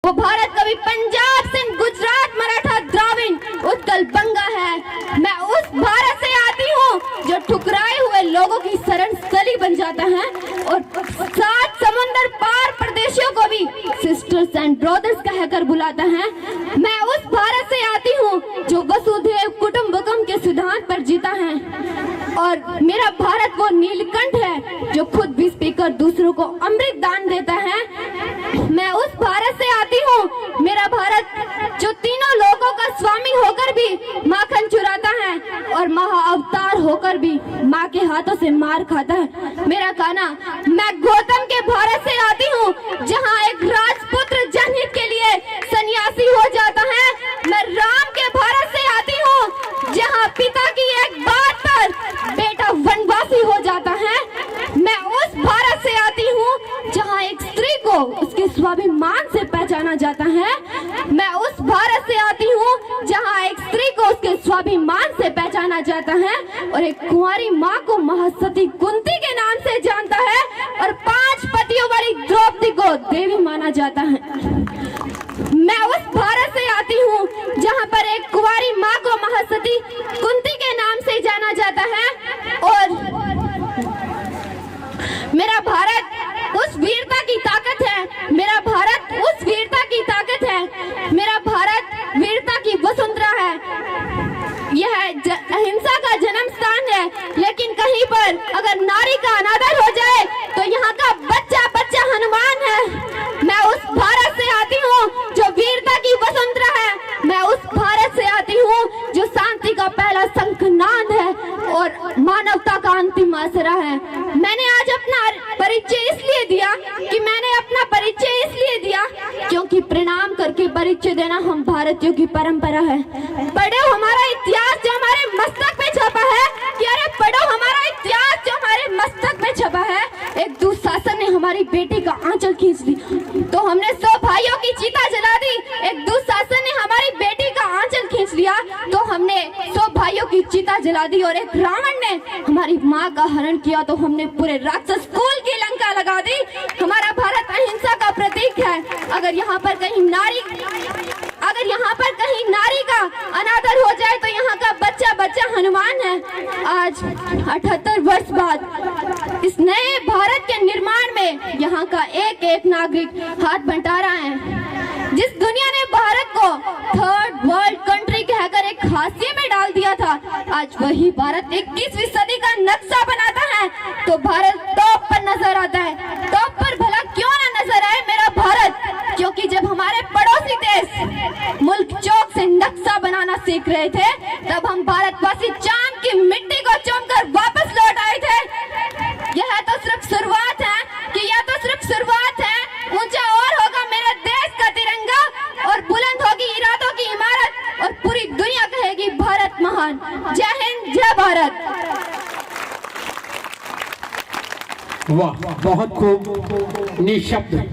वो भारत कभी पंजाब सिंध गुजरात मराठा द्राविड़ उत्कल बंगा है। मैं उस भारत से आती हूँ जो ठुकराए हुए लोगों की शरण स्थली बन जाता है और 7 समुंदर पार प्रदेशों को भी सिस्टर्स एंड ब्रदर्स कहकर बुलाता है। मैं उस भारत से आती हूँ जो वसुधैव कुटुंबकम के सिद्धांत पर जीता है और मेरा भारत वो नीलकंठ है जो खुद विष पीकर दूसरों को अमृत दान देता है। मैं उस भारत से आती हूँ, मेरा भारत जो तीनों लोगों का स्वामी होकर भी माखन चुराता है और महाअवतार होकर भी माँ के हाथों से मार खाता है। मेरा गाना मैं गौतम के भारत से आती हूँ जहाँ एक राजपुत्र जनहित के लिए सन्यासी हो जाता है। मैं राम के भारत से आती हूँ जहाँ पिता की एक बात पर बेटा वनवासी हो जाता है। मैं उस भारत से आती हूँ जहाँ एक स्त्री को उसके स्वाभिमान से पहचाना जाता है। मैं उस भारत से आती हूँ जहाँ एक स्त्री को उसके स्वाभिमान से पहचाना जाता है और एक कुंवारी माँ को महासती कुंती के नाम से जानता है और 5 पतियों वाली द्रौपदी को देवी माना जाता है। मैं उस भारत से आती हूँ जहाँ पर एक कुंवारी माँ को महासती कुंती के नाम से जाना जाता है और मेरा भारत उस वीरता की ताकत है। मेरा भारत उस वीरता की ताकत है। मेरा भारत वीरता की वसुंधरा है। यह अहिंसा का जन्म स्थान है, लेकिन कहीं पर अगर नारी का अनादर हो जाए तो यहाँ का बच्चा बच्चा हनुमान है। मैं उस भारत से आती हूँ जो वीरता की वसुंधरा है। मैं उस भारत से आती हूँ जो शांति का पहला शंखनाद है और मानवता का अंतिम आसरा है। मैंने आज अपना परिचय इसलिए दिया क्योंकि प्रणाम करके परिचय देना हम भारतीयों की परंपरा है। पढ़ो हमारा इतिहास जो हमारे मस्तक पे छपा है। अरे पढ़ो हमारा इतिहास जो हमारे मस्तक पे छपा है। एक दुशासन ने हमारी बेटी का आंचल खींच ली तो हमने 100 भाइयों की चिता जला दी। एक दुशासन ने हमारी बेटी का आंचल खींच लिया तो हमने 100 भाइयों की चिता जला दी और एक रावण ने हमारी माँ का हरण किया तो हमने पूरे राक्षस कुल की लंका लगा दी। हमारा भारत अहिंसा का प्रतीक है। अगर यहाँ पर कहीं नारी का अनादर हो जाए तो यहाँ का बच्चा बच्चा हनुमान है। आज 78 वर्ष बाद इस नए भारत के निर्माण में यहाँ का एक एक नागरिक हाथ बंटा रहा है। जिस दुनिया ने भारत को 3rd वर्ल्ड कंट्री कहकर एक हाशिए में डाल दिया था, आज वही भारत 21वीं सदी का नक्शा बनाता है तो भारत टॉप पर नजर आता है। टॉप पर भला क्यों ना नजर आए मेरा भारत, क्योंकि जब हमारे पड़ोसी देश मुल्क चौक से नक्शा बनाना सीख रहे थे तब हम भारतवासी चांद की मिट्टी को चूमकर वापस लौट आए थे। यह तो सिर्फ शुरुआत है ऊंचा और होगा मेरे देश का तिरंगा और बुलंद होगी इरादों की इमारत और पूरी दुनिया कहेगी भारत महान। जय हिंद, जय भारत। वाह, बहुत खूब, निशब्द।